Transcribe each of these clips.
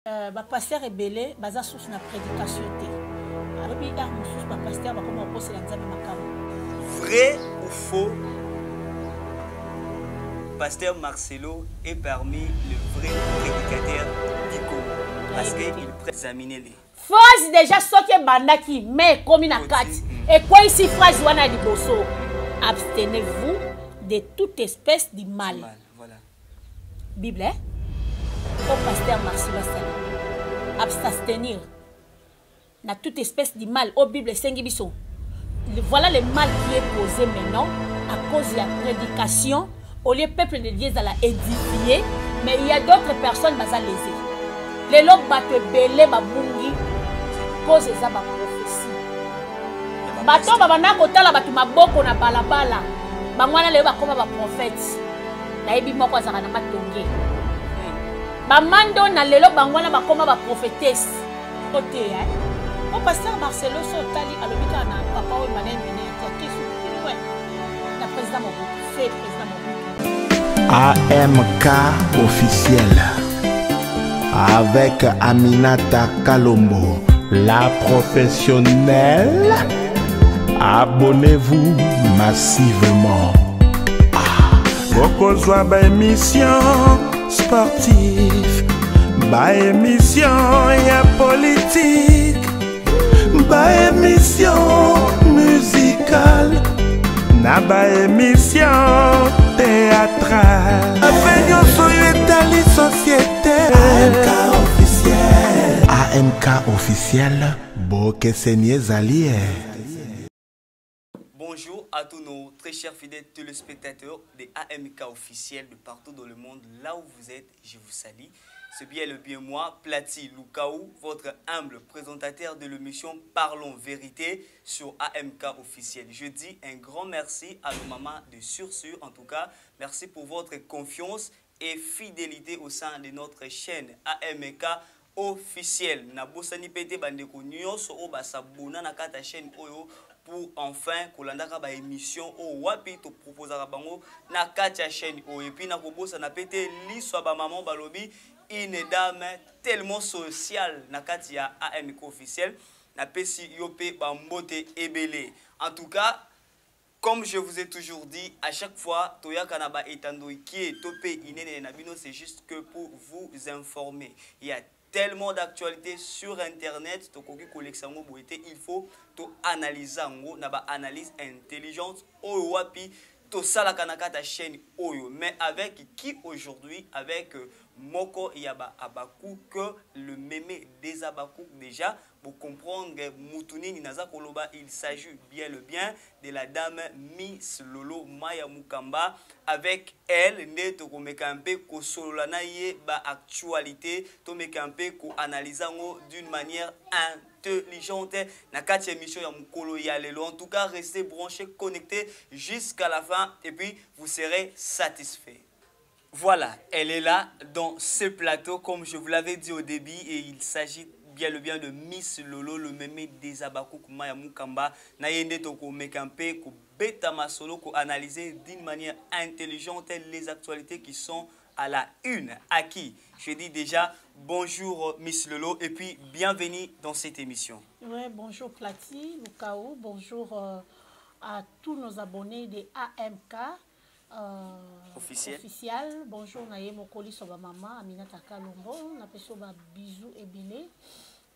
Pasteur ebele baza source na prédication te. Alobi art mosusu pasteur bakoma okosela nzambe makambo. Vrai ou faux? Pasteur Marcelo est parmi les vrais prédicateurs du Congo parce qu'il examine les. Phrase déjà soki bandaki mais comme na kati. Et quoi ici phrase wana liboso? Abstenez-vous de toute espèce de mal. Voilà. Bible, hein? Au pasteur Marcelo abstenir na toute espèce de mal. Au Bible, Sengibiso. Voilà le mal qui est posé maintenant à cause de la prédication. Au lieu peuple de Dieu à la édifier, mais il y a d'autres personnes qui sont lésées. Les gens qui belé babungi cause de la prophétie. Bato babana kotala batu maboko na balabala. Bangwana leo bakoma ba prophète. Na yebi moko azaka na matonge. Bamando na lelo bangwana bakoma ba prophétesse. Côté hein. Au pasteur Marcelo Sotali alobika na papa o manen mene ya kesu. Ouais. La président Mobutu, fait président Mobutu. AMK officiel avec Aminata Kalombo, la professionnelle. Abonnez-vous massivement. Bokozwa ba émission sportive, ba émission ya politique, ba émission musicale, na ba émission théâtrale. Avenio soyetali société. AMK officiel. AMK officiel. Bokesenye Zalie. Bonjour à tous nos très chers fidèles téléspectateurs des AMK officiels de partout dans le monde. Là où vous êtes, je vous salue. C'est bien le bien moi, Plati Lukaou, votre humble présentateur de l'émission Parlons Vérité sur AMK officiel. Je dis un grand merci à nos mamans de Sursur. En tout cas, merci pour votre confiance et fidélité au sein de notre chaîne AMK officiel. Nabosani pete bandeko nyonso o basabona na kata chaîne oyo pour enfin kolandaka ba émission o wapi to proposera bango na kata chaîne o et puis na kobosa na pete liswa ba maman balobi une dame tellement sociale na kati ya AMK officiel na pesi yope bambote ebele. En tout cas, comme je vous ai toujours dit, à chaque fois, Toya Kanaba Etandoiki, Topé Inene Nabino, c'est juste que pour vous informer. Il y a tellement d'actualités sur Internet, il faut analyser naba analyse intelligente au wapi to sala kanaka ta chaîne oyo. Mais avec qui aujourd'hui? Avec Moko Yaba Abakou, que le mémé des Abakou déjà. Pour comprendre Moutouni Ninaza Koloba, il s'agit bien de la dame Miss Lolo Maya Mukamba. Avec elle, Neto Komekampe ko solanaye ba actualité, to mekampe ko analysant d'une manière intelligente. Na 4e émission ya Mukolo Yalelo. En tout cas, restez branchés, connectés jusqu'à la fin et puis vous serez satisfaits. Voilà, elle est là dans ce plateau comme je vous l'avais dit au début et il s'agit bien de Miss Lolo, le mémé des Abakouk Maya Mukamba. Naïende toko mekampe ko beta masolo ko analyser d'une manière intelligente les actualités qui sont à la une. À qui je dis déjà bonjour Miss Lolo et puis bienvenue dans cette émission. Ouais, bonjour Plati, Lukaou, bonjour à tous nos abonnés de AMK officiel. Bonjour Naye Mokoli Soba Mama, Aminata Kalombo, na pesoba bisous et bilé.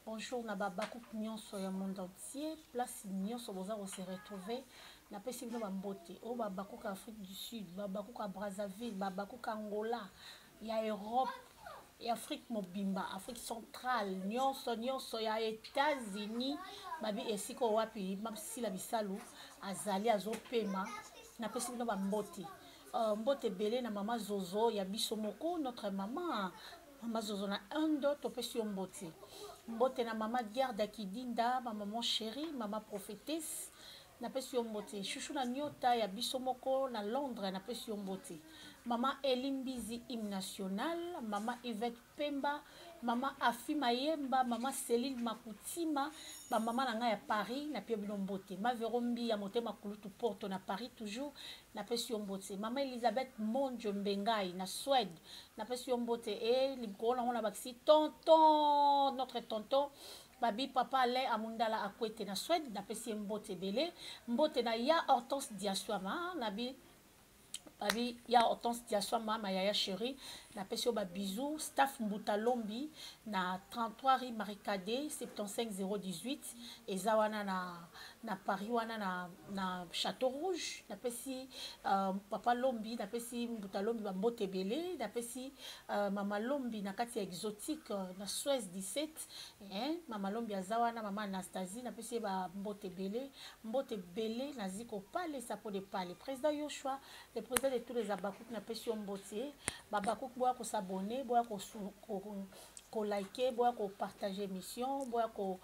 Bonjour na babakou nyonso ya monde entier, place nyonso boza ko se retrouver na pesi no bambote o babakou ka Afrique du Sud, babakou ka Brazzaville, babakou ka Angola, ya Europe, et Afrique mobimba, Afrique centrale, nyonso ya États-Unis, babi esiko wapi mapsi la bisalu azali azopema na pesi no bambote. Mbote belé na maman Zozo ya biso moko, notre maman Zozo na ando to pesi mbote. Mbote na maman Garda Kidinda, ma maman chérie, maman prophétesse, na pesi mbote. Chouchou na nyota ya biso moko na Londres na pesi mbote. Maman Elimbizi Hymne National, Maman Yvette Pemba, Maman Afi Mayemba, Maman Céline Makutima, Maman Nanga ya Paris, na Pia Bilombote, Ma Verombi ya Mote Makulutu Porto na Paris toujours, na Pesi Yombote, Maman Elisabeth Monjo Mbengai na Suède, na Pesi Yombote, et Libko na Baxi, tonton, notre tonton, Babi papa Alain Amundala Akwete na Suède, na Pesi Mbote Belé, Mbote na ya Hortense Diaswama, Nabi. Babi ya Hortense Diaswama Mayaya chérie na pesio ba bisou staff Mbuta Lombi na 33 rue Maricade 75018 ezawana na Paris wana na Château Rouge na pesi papa Lombi na pesi Mbuta Lombi ba Mbote Belé na pesi mama Lombi na kati exotique na Suez 17 mama Lombi azawana mama Anastasie na pesi ba Mbote Belé na ziko pale sapo de pale président Yoshua le président de tous les abakouk na pesi Mbote babakouk boya ko s'abonner boya ko liker boya ko partager émission boya ko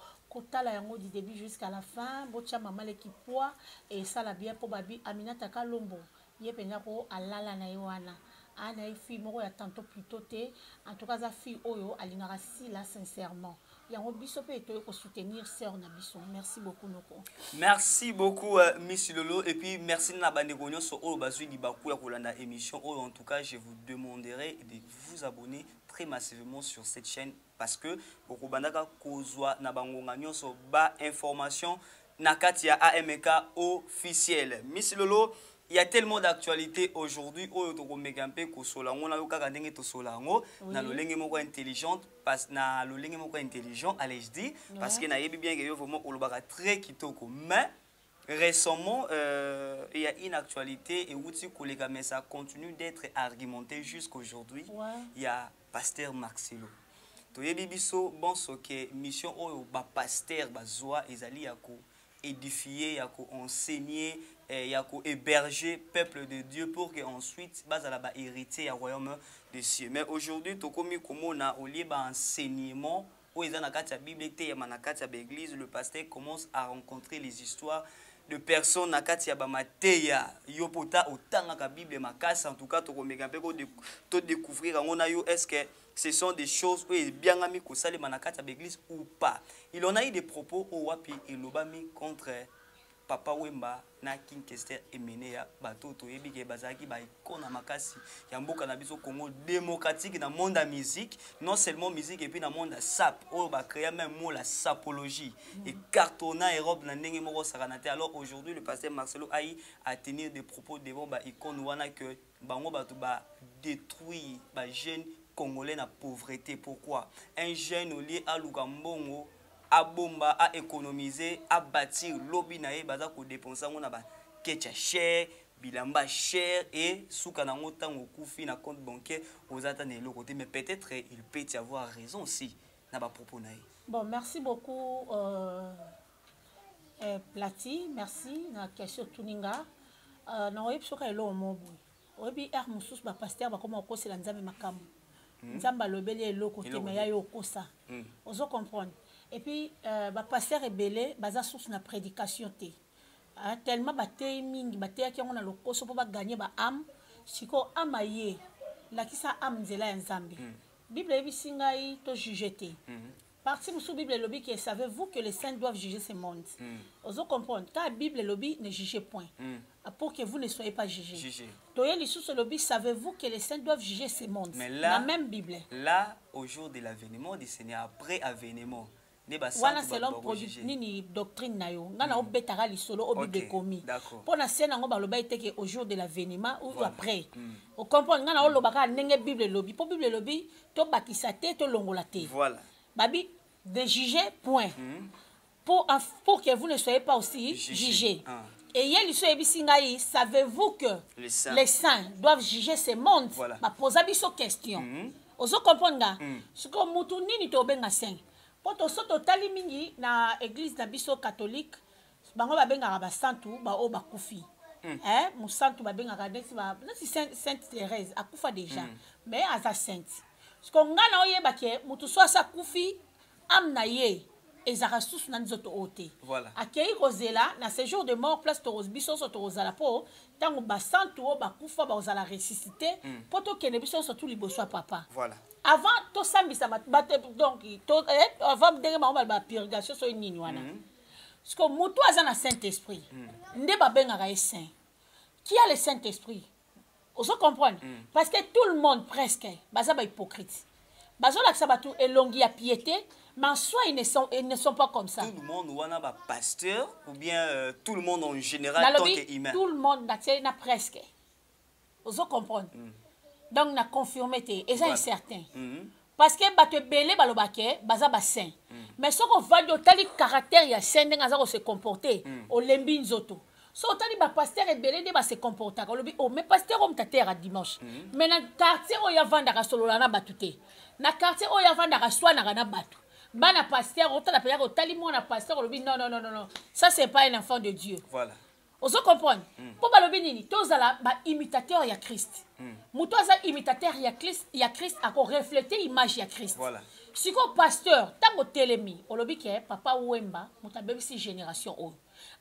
tala yango du début jusqu'à la fin botia mama l'équipoa et ça la bien pour babi Aminata Kalombo yepena ko alala na yoana ana fi moko ya tantôt plutôt té en tout cas za fi oyo alingara si là sincèrement yango biso pe to ko soutenir sœur na biso. Merci beaucoup Noko. Merci beaucoup Miss Lolo et puis merci na bandegonyo so o bazui di baku ya kolanda émission o en tout cas je vous demanderai de vous abonner très massivement sur cette chaîne parce que beaucoup bandaka kozwa na bangonga nyonso ba information na kati ya AMK officiel. Miss Lolo, il y a tellement d'actualités aujourd'hui au Tokomegampe Kosolango na yoka ndenge to solango na lolenge moko intelligente parce na lolenge moko intelligent allez je dis parce que na yebi bien que yo vraiment olobaka très kitoko mais récemment il y a une actualité et outil collègue mais ça continue d'être argumenté jusqu'aujourd'hui. Il y a pasteur Marcelo to yebi biso bon so que mission o ba pasteur bazwa ezali yako édifier yako enseigner yako héberger peuple de Dieu pour que ensuite bazala ba hériter ya royaume des cieux. Mais aujourd'hui tokomi komona au lieu ba enseignement où ils na kati ya Bible te ya manakati ya l'église le pasteur commence à rencontrer les histoires de personnes na kati ya ba mateya yopota otanga ka Bible makasa en tout cas tokomeka pe ko to découvrir ngona yo est-ce que ce sont des choses où bien ami ko sale manakati ya l'église ou pas. Il en a eu des propos au wapi et lobami contre Papa Wemba na King Kester Emenea bato to yebi ke bazaki ba ikona makasi ya mboka na biso Congo démocratique na monde de musique non seulement musique et puis na monde sap o ba créer même mot la sapologie et cartonna Europe na ndenge moko sakanate. Alors aujourd'hui le pasteur Marcelo Aï a tenu des propos devant ba icône wana que bango bato ba détruire ba jeunes congolais na pauvreté. Pourquoi un jeune au lieu à Lugambongo à bomba à économiser à bâtir lobby nae baza ko dépenser ngona ba kecha cher bilamba cher et souka na ngota ngokufi na compte bancaire aux attendre le côté mais peut-être il peut y avoir raison aussi na ba propos nae. Bon, merci beaucoup Plati, merci na question tuninga na oyeb soka elo mobu oyebi er mususu ba pasteur ba koma ko sela nzambe makambo nzamba lobeli elo côté mais ya yo kosa ozo comprendre. Et puis, bah pasteur et belé, baza source na prédication té. Tellement baté mingi, baté qui on a le coso pour gagner ba âme, siko amaye, la qui sa âme zela nzambi. Bible ebi singai to juger té. Parti sous Bible lobby qui savez-vous que les saints doivent juger ce monde. Oso comprendre, car Bible lobby ne jugez point. Pour que vous ne soyez pas jugés. Toyeli sous ce lobby, savez-vous que les saints doivent juger ce monde. Mais là, la même Bible. Là, au jour de l'avènement du Seigneur, après avènement. Wana selon nini doctrine na yo ngana obetaka lisolo obibe komi pona sena ngo baloba iteke au jour de l'avènement ou après on comprend ngana olobaka ndenge Bible lobi po Bible lobi to bakisa te to longola te voilà babi de juger point pour que vous ne soyez pas aussi jugés. Et hier liso ebisingai savez-vous que les saints doivent juger ce monde ba posa biso question ozo comprendre ce que mutu nini to benga saint. Poto soto tali mingi na église na biso catholique bango ba benga ba santu ba o ba kufi mu santu ba benga kadesi ba nasi Sainte Thérèse akufa déjà mais aza sainte ce qu'on ngana oyeba ke mutu so sa kufi amna ye ezara susu na nzoto ote. Voilà. Akei kozela na séjour de mort place toros biso so torozala po tango basantu o bakufa bazala ressusciter poto kene biso so tout liboso papa. Voilà. Avant to sambisa donc avant de ma ba purgation so nini wana. Parce que mutu azana Saint-Esprit. Nde ba bengaka e saint. Qui a le Saint-Esprit? On se comprend parce que tout le monde presque baza ba hypocrite. Bazo la sabatu elongi a piété. Mais en soi, ils ne sont pas comme ça. Tout le monde, ou un pasteur, ou bien tout le monde en général, tant qu'humain. Tout le monde, na presque. Vous comprenez? Donc, na confirmé, et ça est certain. Parce que tu belé balobake, baza bassin. Mais ce qu'on va dire, tali caractère, il y a saint, on se comporter, au lembi nzoto. So tali ba pasteur et belé de ba se comporter. Oh, mais pasteur on t'attire à dimanche. Mais na quartier où il y a vendaka solo na batute. Na quartier où il y a vendaka soin na batu. Bana pasteur, on t'a payé au talimo na pasteur, on dit non. Ça c'est pas un enfant de Dieu. Voilà. On se comprend. Pour balobi nini, tozala ba imitateur ya Christ. Mutoza imitateur ya Christ a ko refléter image ya Christ. Voilà. Si ko pasteur, tango telemi, on lobi ke papa Wemba, mutabebe si génération o.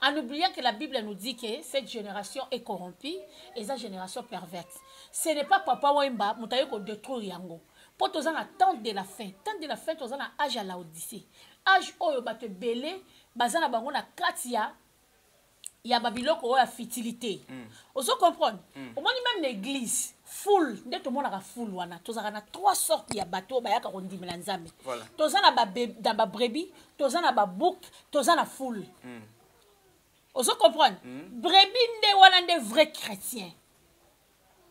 En oubliant que la Bible nous dit que cette génération est corrompue et cette génération perverse. Ce n'est pas papa Wemba, mutaye ko détruire yango. Pour tous en attente de la fin. Tant de la fin, tous en âge à la Odyssée. Âge où il va te belé, bazana bango na katia, il y a babiloko la fertilité. On se comprend. Au moins même l'église, full, dès tout le monde a full wana. Tous en a trois sortes de bateaux, ba yaka kondi melanzame. Voilà. Tous en a dans ba brebis, tous en a ba bouc, tous en a full. On se comprend. Brebis ne wana des vrais chrétiens.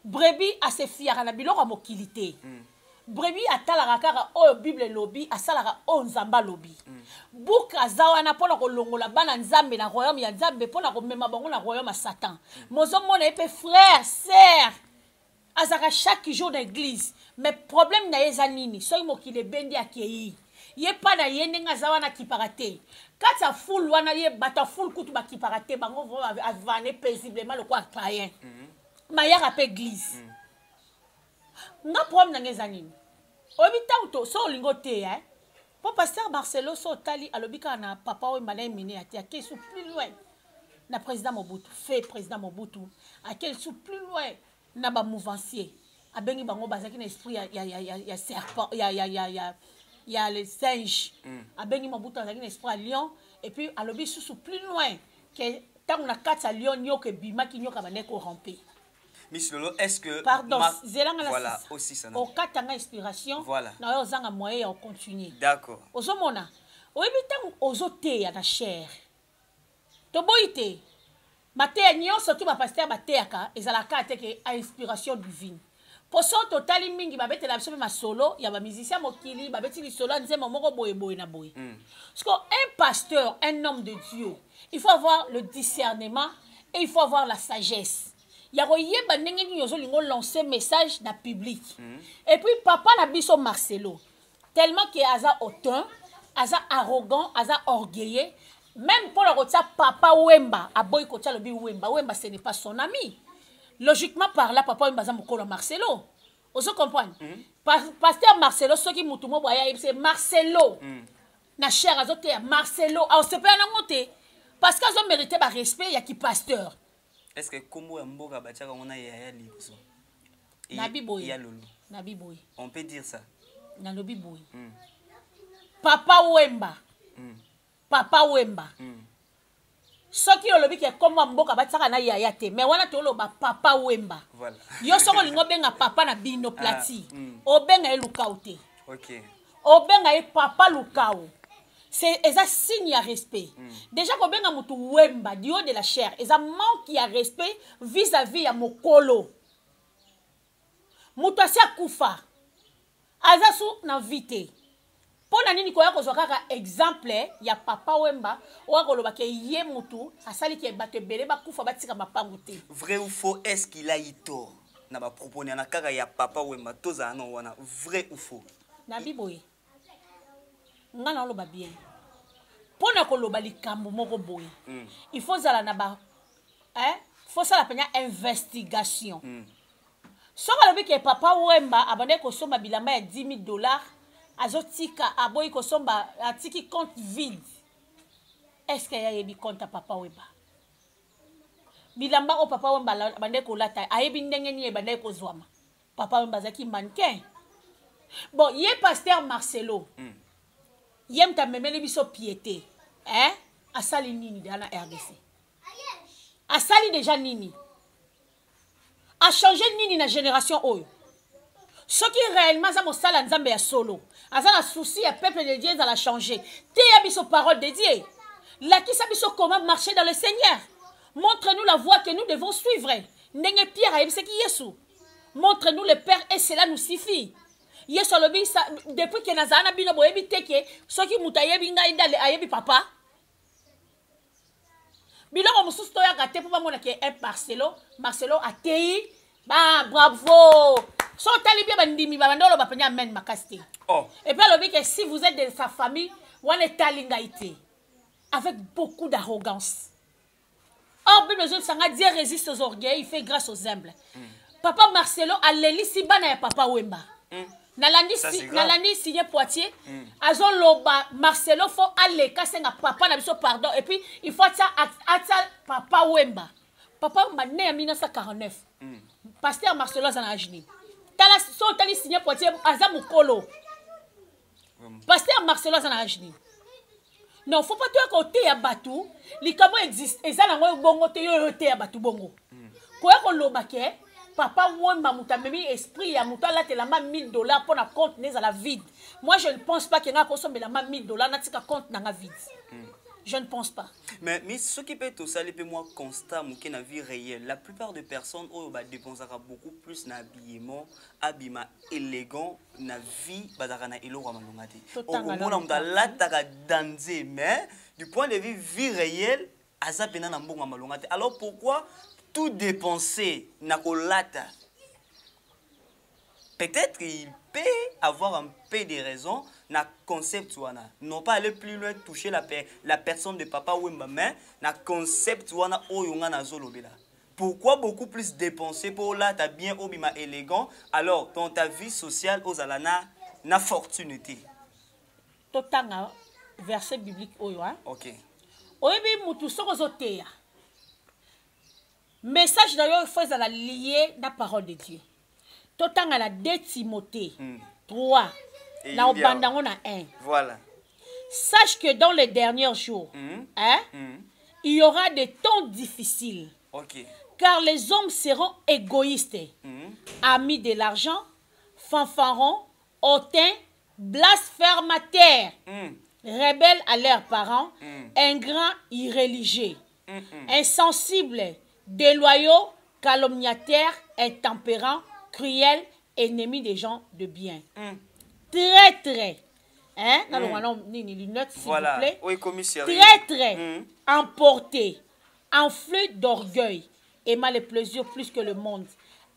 Brebis a se fier à la biloko mokilité. Brebis a talarakara o Bible lobby a salara o nzamba lobby. Buka zawana pona ko longola bana nzambe na royaume ya nzambe pona ko mema bango na royaume ya Satan. Mozo mona epé frère, sœur. Azaka chaque jour d'église. Mais problème na yeza nini? Soy mo ki le bendi akei. Ye pa na yende nga zawana kiparate. Kata full wana ye bata full kutu ba kiparate bango vo avane paisiblement le quoi païen. Maya rapé église. Nga problème na ngeza nini? Obita uto so lingote pour pasteur Marcelo so tali alobika na papa o malin mini atia qui sont plus loin na président Mobutu fait président Mobutu à quel sont plus loin na ba mouvancier abengi bango bazaki na esprit ya serpent ya le singe abengi Mobutu azaki na esprit à lion et puis alobi sous plus loin que tant na kata lion nyoke bima ki nyoka bane ko ramper. Miss Lolo, est-ce que... Pardon, voilà, aussi ça. Au cas de inspiration, voilà. Nous avons un moyen de continuer. D'accord. Aux hommes, au évitant aux hôtés à la chair. Toboïté. Maté, nyon, surtout ma pasteur, matéaka, et ça la carte qui a inspiration divine. Pour ça, total, mingi, babette la ma solo, il y a ma musicien, mokili, babette li solo, nze momoro boye na boye. Parce qu'un pasteur, un homme de Dieu, il faut avoir le discernement et il faut avoir la sagesse. Il y a lancé message dans le public. Et puis, papa n'a biso Marcelo. Tellement qu'il est hautain, arrogant, orgueilleux. Même pour le papa Wemba, a boycotté le Wemba. Wemba, ce n'est pas son ami. Logiquement, par là, papa Wemba, c'est Marcelo. On se comprend. Pasteur Marcelo, ce qui m'a dit, c'est Marcelo. Na cher azote Marcelo. Alors, c'est pas un monté. Parce qu'ils ont mérité le respect, il y a qui pasteur. Est-ce que comme Mboka Bachaka on a Liboso? Nabiboy. Nabiboy. On peut dire ça. Nabiboy. Papa Wemba. Papa Wemba. Ce qui est le but est comme Mboka Bachaka na yayate. Mais on a tout le papa Wemba. Voilà. Yo soko lingo benga papa na bino plati. Obenga e lukaute. OK. Obenga e papa lukao. C'est un signe de respect. Déjà, quand on a mutu Wemba, du haut de la chair, il y a un manque de respect vis-à-vis de Mokolo. Mutu asi akufa. Azasu na vite. Pour nani ko yako zoka exemple ya papa Wemba, o ko loba ke ye mutu, asali ke bate bele ba kufa batika mapanguté. Vrai ou faux, est-ce qu'il a eu tort? Na ba proposer na kaka ya papa Wemba toza na wana, vrai ou faux? Na biboye. Ngana loba bien. Pona ko loba likambo moko boye. Il faut zala na ba faut ça la penya investigation. So ka lobi ke papa Wemba abane ko soma bilamba ya $10,000 azotika aboyi kosomba atiki compte vide. Est-ce qu'il y a yebi compte à Papa Wemba? Bilamba o Papa Wemba bande ko lata ayebi ndenge ni bande ko zwama. Papa Wemba zaki mannequin. Bon, yé pasteur Marcelo. Yem ta memeli biso piété. Hein? Asali nini dans la RDC. Asali déjà nini. A changé nini na génération oyo. Ce qui réellement ça mosala nzambe ya solo. Asa na souci ya peuple de Dieu ça l'a changé. Te ya biso parole de Dieu. La qui sabiso comment marcher dans le Seigneur. Montre-nous la voie que nous devons suivre. Ndenge Pierre a yebiseki Yesu. Montre-nous le Père et cela nous suffit. Yesu alobi depuis que nazana bino boyebi teke soki muta yebi ngai ndale ayebi papa. Biloko mosusu to ya gate pour mona ke un Marcelo atei. Bah bravo. So tali bien bandimi ba ndolo ba penya amen makasti. Oh. Et puis alobi que si vous êtes de sa famille, wane tali ngaite. Avec beaucoup d'arrogance. Or, Bible dit Dieu résiste aux orgueils, il fait grâce aux humbles. Papa Marcelo a l'eli si bana ya Papa Wemba. Nalandi signé Poitiers. Azon loba Marcelo faut aller kasenga papa na biso pardon et puis il faut ça Papa Wemba. Papa Wemba né en 1949. Pasteur Marcelo zana ajni. Tala so tali signé Poitiers azamukolo. Pasteur Marcelo zana ajni. Non, faut pas toi côté à Batou, les comment existe et ça na bongo te yo te à Batou bongo. Ko ko loba ke papa Wemba muta memi esprit ya muta la te la ma $1000 pour na compte nes à la vide. Moi je ne pense pas que na consommer la ma $1000 na tika compte na vide. Je ne pense pas. Mais ce qui peut tout ça, les moi constat qui na vie réelle. La plupart des personnes ont dépensera beaucoup plus na habillement, habillement élégant, na vie bazarana elo ramalongati. Au moment où la taka danser, mais du point de vue vie réelle, azapena na mbonga malongati. Alors pourquoi tout dépenser na kolata? Peut-être qu'il peut avoir un peu de raisons na concept wana. Non pas aller plus loin, toucher la personne de Papa Wemba, mais na concept wana oyonga na zolobela. Pourquoi beaucoup plus dépenser pour là ta bien obima élégant alors dans ta vie sociale aux alana na fortunité. Totanga verset biblique oyo hein. OK. Oyebi mutu soko zoteya. Message d'ailleurs il faut la lier na parole de Dieu. Totanga la 2 Timothée 3. Là au bandango na 1. Voilà. Sache que dans les derniers jours, il y aura des temps difficiles. OK. Car les hommes seront égoïstes, amis de l'argent, fanfarons, hautains, blasphémateurs, rebelles à leurs parents, ingrats, irréligieux, insensibles, déloyaux, calomniateurs, intempérants, cruels, ennemis des gens de bien. Traîtres, hein? Voilà. Vous plaît. Oui, commissaire. Traîtres, emportés, enflés d'orgueil, aimant les plaisirs plus que le monde,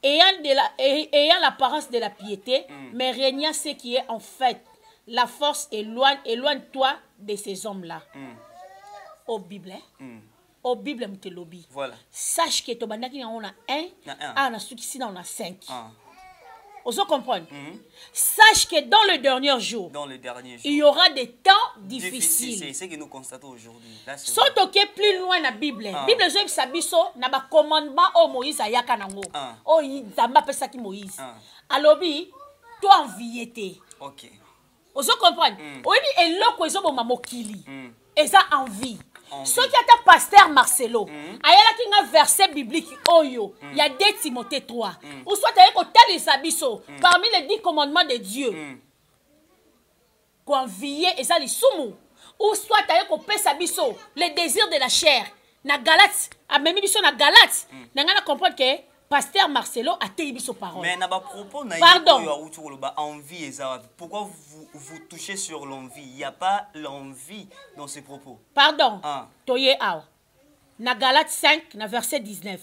ayant l'apparence de la piété, mais régnant ce qui est en fait la force. Éloigne-toi de ces hommes-là. Au Bible, au Bible, m'telobi. Voilà. Sache que tobandaki on a 1, on a ceux qui on a 5. Vous comprenez? Sache que dans le dernier jour, il y aura des temps difficiles. C'est ce que nous constatons aujourd'hui. Sauf que plus loin la Bible, la Bible dit que Sabiso n'a pas commandement au Moïse à Yakanango. Oh, il n'a pas ça qui Moïse. Alors, toi enviété. Ok. Vous comprenez? Oui, et là, quoi, ils ont mon mokili. Et ça envie. Ce qui est un pasteur Marcelo, il y a un verset biblique, il y a 2 Timothée 3, ou soit il y a parmi les 10 commandements de Dieu, convier et ça les soumou, ou soit il y a les désirs de la chair, na Galate, à même na Galate, na comprendre que pasteur Marcelo a été biso parole. Mais na ba propos na envie pourquoi vous touchez sur l'envie? Il n'y a pas l'envie dans ces propos. Pardon. Toye aw. Na Galate 5, na verset 19.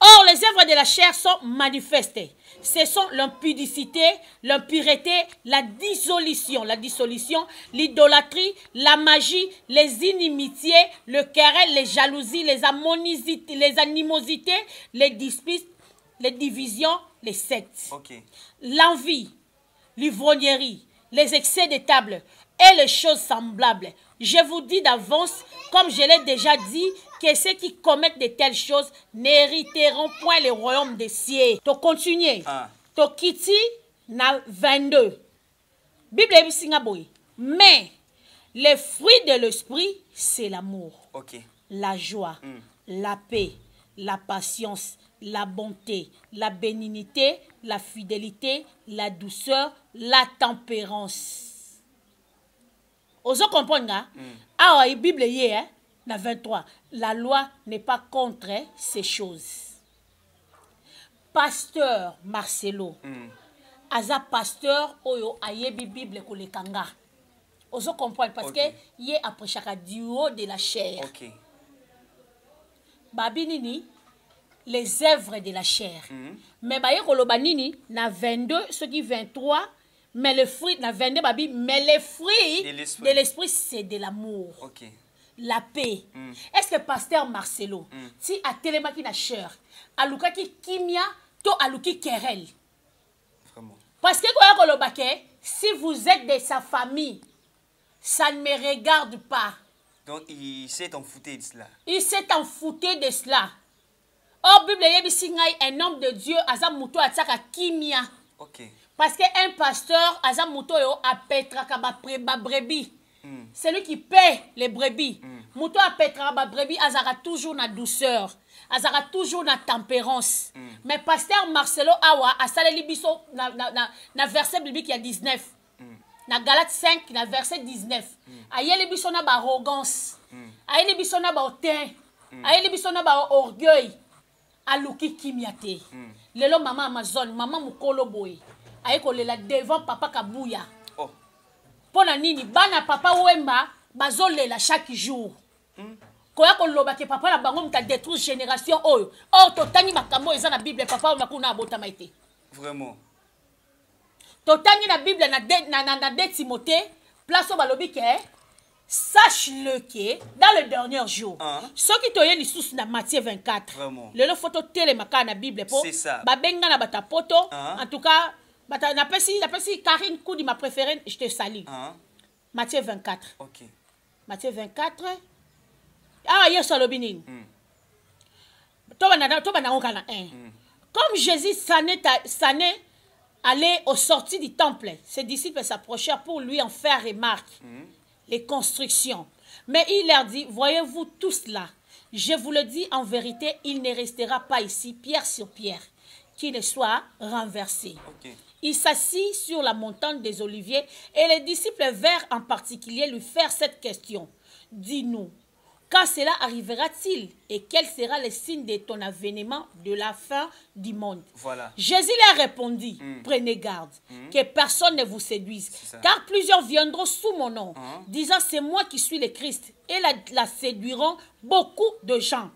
Or, les œuvres de la chair sont manifestées. Ce sont l'impudicité, l'impureté, la dissolution, l'idolâtrie, la magie, les inimitiés, le querelle, les jalousies, les animosités, les disputes, les divisions, les sectes. L'envie, l'ivrognerie, les excès de table et les choses semblables. Je vous dis d'avance, comme je l'ai déjà dit, que ceux qui commettent de telles choses n'hériteront point le royaume des cieux. To continuer. To kiti na 22. Bible est singa boy. Mais les fruits de l'esprit, c'est l'amour, la joie, la paix, la patience, la bonté, la bénignité, la fidélité, la douceur, la tempérance. Oso comprendre, ah, la Bible est, hein, la 23. La loi n'est pas contre ces choses. Pasteur Marcelo, aza pasteur oyo ayebi Bible kolekanga. Oso comprendre parce que y est après chaque duo de la chair. Babinini les œuvres de la chair. Mais baye kolobanini na 22 ce qui 23. Mais le fruit, na 22 babi, mais les fruits de l'esprit, c'est de l'amour. La paix. Est-ce que pasteur Marcelo, si a télémaki na cher, aluka ki kimia, to aluki kerel? Vraiment. Parce que si vous êtes de sa famille, ça ne me regarde pas. Donc il s'est enfouté de cela. Il s'est enfouté de cela. Or, Bible un homme de Dieu, azam muto ataka kimia. Parce qu'un pasteur, Azamuto a petraka ba brebis. C'est lui qui paie les brebis. Muto a petraka ba brebis, azara toujours na douceur. Azara toujours na tempérance. Mais pasteur Marcelo Awa a salé libiso na verset biblique il y a 19. Na Galates 5, na verset 19. Aye libiso na ba arrogance. Aye libiso na ba autin. Aye libiso na ba orgueil. Aluki kimiate. Lelo maman Amazon, maman mukolo boy. Aye kolela devant papa Kabouya. Pona nini bana papa Wemba bazolela chaque jour. Koya koloba ke papa la bango mta détruire génération oyo. Or totani makambo eza na Bible papa makuna abota maite. Vraiment. Totani na Bible na 2 Timothée place au balobi ke sache-le que dans le dernier jour, ceux qui toye les sous na Matthieu 24. Le photo télé maka na Bible po. Ba benga na bata poto. En tout cas la Karine Koudi, ma préférée, je te salue. Matthieu 24. Matthieu 24. Ah, hier sur le Bénin. Comme Jésus s'en est allé au sorti du temple, ses disciples s'approchèrent pour lui en faire remarque les constructions. Mais il leur dit, voyez-vous tout cela? Je vous le dis en vérité, il ne restera pas ici, pierre sur pierre, qui ne soit renversé. Il s'assit sur la montagne des Oliviers et les disciples vinrent en particulier lui faire cette question. Dis-nous, quand cela arrivera-t-il et quel sera le signe de ton avènement de la fin du monde? Jésus leur répondit, prenez garde, que personne ne vous séduise, car plusieurs viendront sous mon nom, disant c'est moi qui suis le Christ, et la séduiront beaucoup de gens.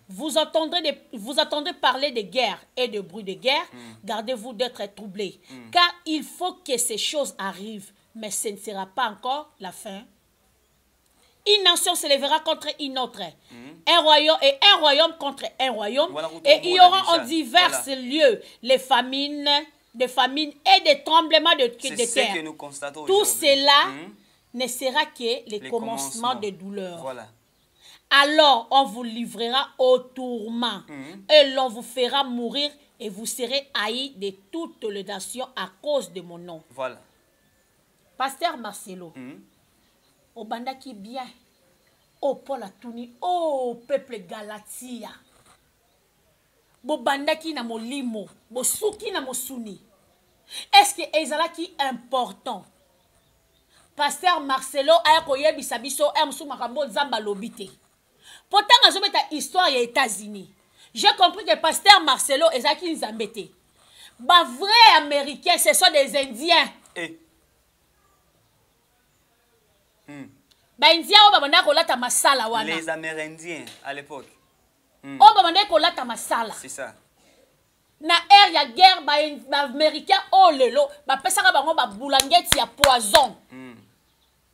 Vous entendrez parler de guerre et de bruit de guerre. Gardez-vous d'être troublés. Car il faut que ces choses arrivent. Mais ce ne sera pas encore la fin. Une nation se lèvera contre une autre. Un royaume contre un royaume. Et il y aura en divers lieux des famines et des tremblements de terre. Tout cela ne sera que le commencement de douleur. Alors on vous livrera au tourment et l'on vous fera mourir et vous serez haïs de toutes les nations à cause de mon nom. Pasteur Marcelo, au bandaki bien, au Paul Atouni, au peuple Galatia, au bandaki na molimo, au souki na mosuni. Est-ce que ezalaki important? Pasteur Marcelo a koye bisabiso emsu makambo zamba lobité. Pourtant, quand je mets ta histoire aux États-Unis, j'ai compris que pasteur Marcelo et Zaki Nzambete, bah vrais Américains, ce sont des Indiens. Bah Indiens, on va demander qu'on l'a ta masala wana. Les Amérindiens à l'époque. On va demander qu'on l'a ta masala. C'est ça. Na air ya guerre, bah Américains, oh lelo, bah pesaka bango bah boulangeti ya poison.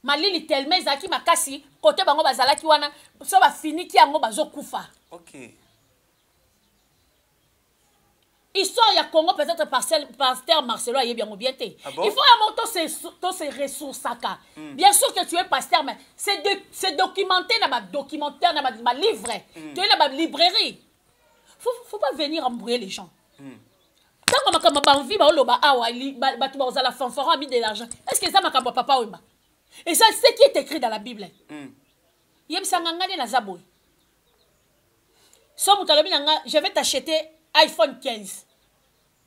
Malili tellement Zaki makasi côté bango bazalaki wana so ba fini ki yango bazokufa. Histoire ya Congo peut-être pasteur Marcelo a bien ou bien té. Ah bon? Il faut avoir tous ces ressources à Bien sûr que tu es pasteur, mais c'est documenté dans ma documentaire, dans ma livre. Tu es dans ma librairie. Faut pas venir embrouiller les gens. Tant que ma envie ba oloba awa ba tu ba la fanfara mis de l'argent. Est-ce que ça m'a papa ou et ça c'est qui est écrit dans la Bible. Yem sangangane na zaboy. So mutalobi nanga je vais t'acheter iPhone 15.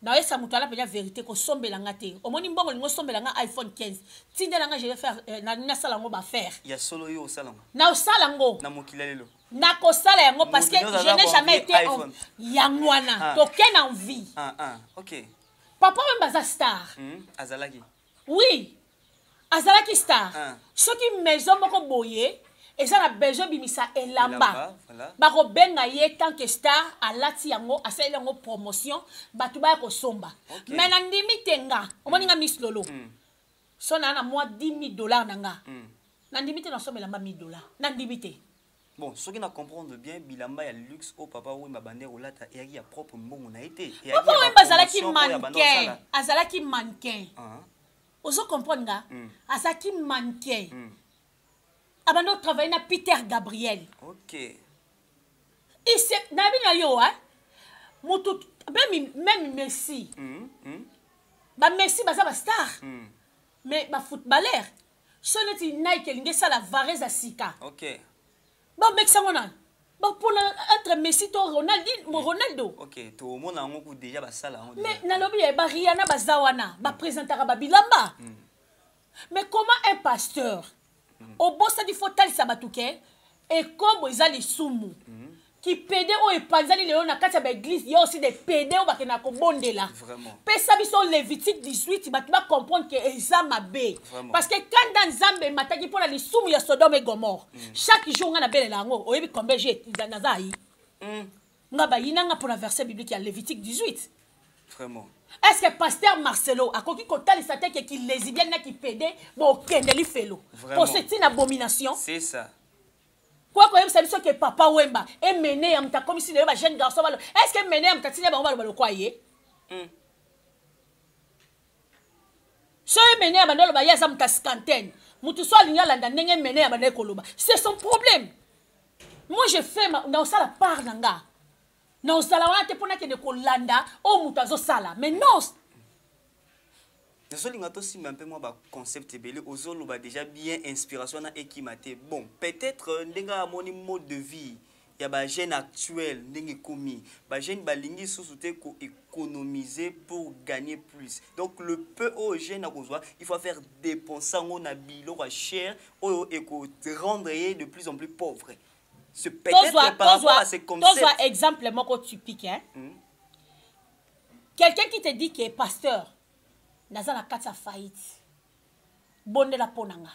Na esa mutala pe la vérité ko sombela ngate. Omoni mbongo ngo sombela nga iPhone 15. Tinde nanga je vais faire na sala ngo ba faire. Ya solo yo salanga. Na sala ngo. Na mokila lelo. Na ko sala yango parce que je n'ai jamais été en yangwana. To ken envie. OK. Papa même baza star. Azalaki. Oui. Azalaki star. Ce qui maison moko boye et ça a besoin bimisa elamba. Bako benga ye tant que star a lati yango a fait yango promotion batu ba ko somba. Mais na ndimi tenga. Omoni nga Miss Lolo. So na moi $10,000 nanga. Na ndimi te na somba lamba $1,000. Na ndimi te. Bon, ce qui n'a comprendre bien, bilamba ya luxe au papa ou ma bande rolata et ya propre mbongo na été. Papa ou bazalaki mannequin, azalaki mannequin. Ozo comprendre nga? Azalaki mannequin. Abando travailler na Peter Gabriel. OK. Et c'est na bina yo hein. Mutu même Messi. Ba Messi baza ba star. Mais ba footballeur. Soneti Nike linge sala vareza sika. OK. Bon, mec, ça, on a. Bon, pour entre Messi et Ronaldo. OK, tout le monde a un coup déjà, bah, ça là. Mais, Nalobi, Rihanna, Bazawana, va présenter à Bilamba. Mais comment un pasteur, au bout de Fotal Sabatouké, et comme ils ont les soumous, qui pédé ou épanzali léon na kati ya l'église, il y a aussi des pédés ou bakena ko bonde là. Vraiment. Pesa biso Lévitique 18, tu vas comprendre que eza mabe. Parce que quand dans Zambé mataki pour les soumou ya Sodome et Gomorre, chaque jour on a belle lango, oyebi combien j'ai dans nazai. Nga ba yinanga pour la verset biblique ya Lévitique 18. Vraiment. Est-ce que pasteur Marcelo a koki kotali sa tête qui lesbienne na qui pédé bon kendeli felo. Pour cette abomination. C'est ça. Quoi que ça dit que papa Wemba est mené à m'ta comme si le jeune garçon est-ce que mené à m'ta tiné ba le croyer so mené à bandolo ba ya za m'ta scanten mutu so alinya landa ndenge mené à bandé koloba c'est son problème. Moi je fais na sala part nanga na sala wana te pona ke de kolanda o mutu azo sala mais non. Un peu moins concept belé ozolo ba déjà bien inspiration na ekimate. Bon, peut-être ndenga moni mode de vie ya ba jeune actuel ndenge komi ba jeune balingi sousouté ko économiser pour gagner plus. Donc le peu au jeune à kozwa, il faut faire dépenser on a bilo cher ou éco rendre de plus en plus pauvre. C'est peut-être par rapport à ces concepts. Toi exemple moko typique hein. Quelqu'un qui te dit qu'il est pasteur Nazana kata faillite. Bonne la ponanga.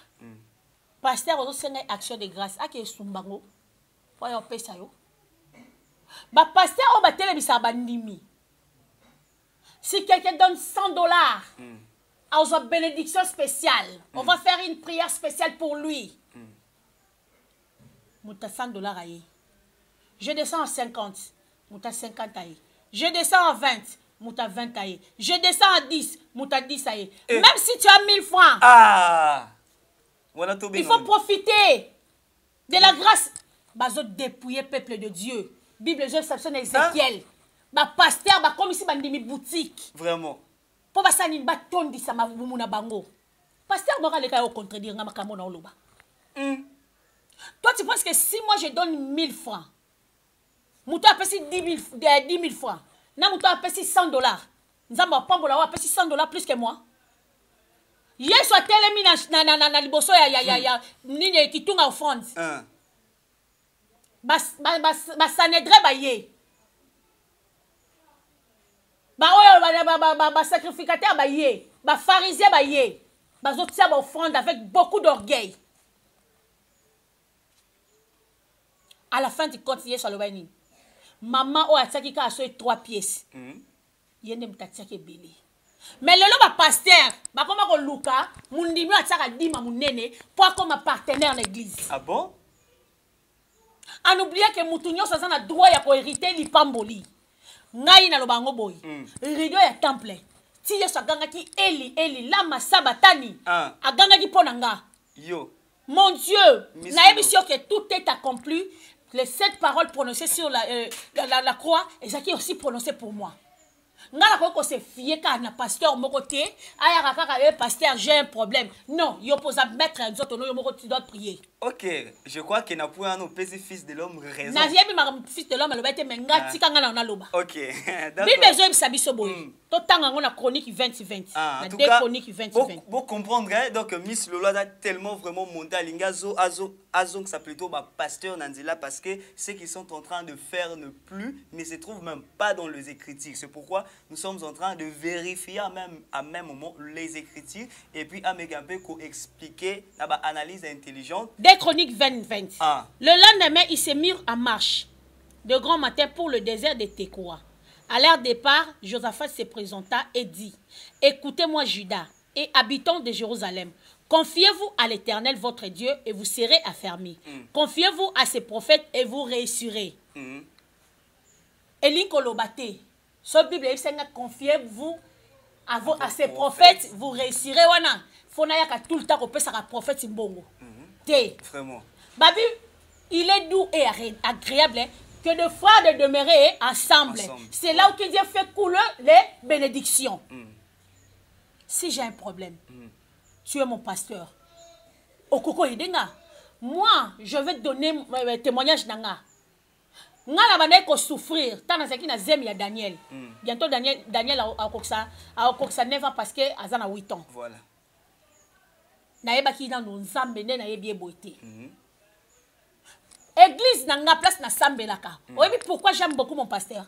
Pasteur ozo senga action de grâce ake sumbango. Wa yo pesa yo. Ba pasteur o ba telebisa bandimi. Si quelqu'un donne $100, on a une bénédiction spéciale. On va faire une prière spéciale pour lui. Mouta $100 aye. Je descends à 50. Mouta 50 aye. Je descends à 20. Mouta 20 aye. Je descends à 10. Mouta 10 aye. Même si tu as 1000 francs. Il faut profiter de la grâce. Bazo dépouiller peuple de Dieu. Bible Jean Samson Ézéchiel. Ba pasteur ba comme ici bandimi boutique. Vraiment. Pour ba sani ba tondi sa mabumuna bango. Pasteur mora le ka au contredire nga makambo na oloba. Toi tu penses que si moi je donne 1000 francs. Mouta pesi 10 000 francs. Na mouta pesi $100. Nzamba pambola wa pesi $100 plus que moi. Yesu atelemi na liboso ya nini kitunga offrande. Ba sanedre ba ye. Ba sacrificateur ba ye. Ba pharisien ba ye. Ba zotia ba offrande avec beaucoup d'orgueil. À la fin du compte, Yesu alobani. Maman o ataki ka aso 3 pièces. Yende mtatiaki beli. Mais le ba pasteur, ba koma ko luka, mundimi ataka dima munene pour comme partenaire l'église. Ah bon? En oubliant que mutunyo ça na droit ya ko hériter li pamboli. ngai na lobango boy rideau ya temple ti yesu agangaki eli lama sabatani agangaki pona nga yo mon Dieu nayebi sûr que tout est accompli les 7 paroles prononcées sur la croix ezaki aussi prononcées pour moi ngala ko se fier ka na pasteur moko te aya kaka pasteur j'ai un problème non yo posa mettre un autre yo moko tu dois prier. OK, je crois que na pour nos petits fils de l'homme raison. Na vie ma fils de l'homme loba te menga tika ngana na loba. OK. D'accord. Bible zo biso biso boy. To tanga ngona chronique 20-20. Na deux chroniques 20-20. Vous comprendrez donc Miss Lolo a tellement vraiment monté à lingazo azong ça plutôt pasteur Nanzila parce que ce qu'ils sont en train de faire ne se trouve même pas dans les Écritures. C'est pourquoi nous sommes en train de vérifier à même moment les Écritures et puis à Megambeko expliquer la analyse intelligente. Des chroniques 20-20. Le lendemain, ils se mirent en marche de grand matin pour le désert de Tekoa. À leur départ, Josaphat se présenta et dit: écoutez-moi, Judas et habitants de Jérusalem. Confiez-vous à l'Éternel votre Dieu et vous serez affermis. Confiez-vous à ses prophètes et vous réussirez. Elinkolobate. Ce Bible confiez-vous à ses prophètes, vous réussirez. Wana. Fonayaka tout le temps que ça prophète mbongo. Vraiment. Babi, il est doux et agréable hein, que de frères de demeurer ensemble. C'est là où Dieu fait couler les bénédictions. Si j'ai un problème, tu es mon pasteur. Okoko Idenga, moi, je vais te donner témoignage nanga. Nga la bande ko souffrir. Tant que na zemi ya Daniel. Bientôt Daniel a okoksa 9 ans parce que azana 8 ans. Voilà. Naeba ki dans nzambe ne nayebi eboité. Église nanga place na sambelaka. Oyebi pourquoi j'aime beaucoup mon pasteur.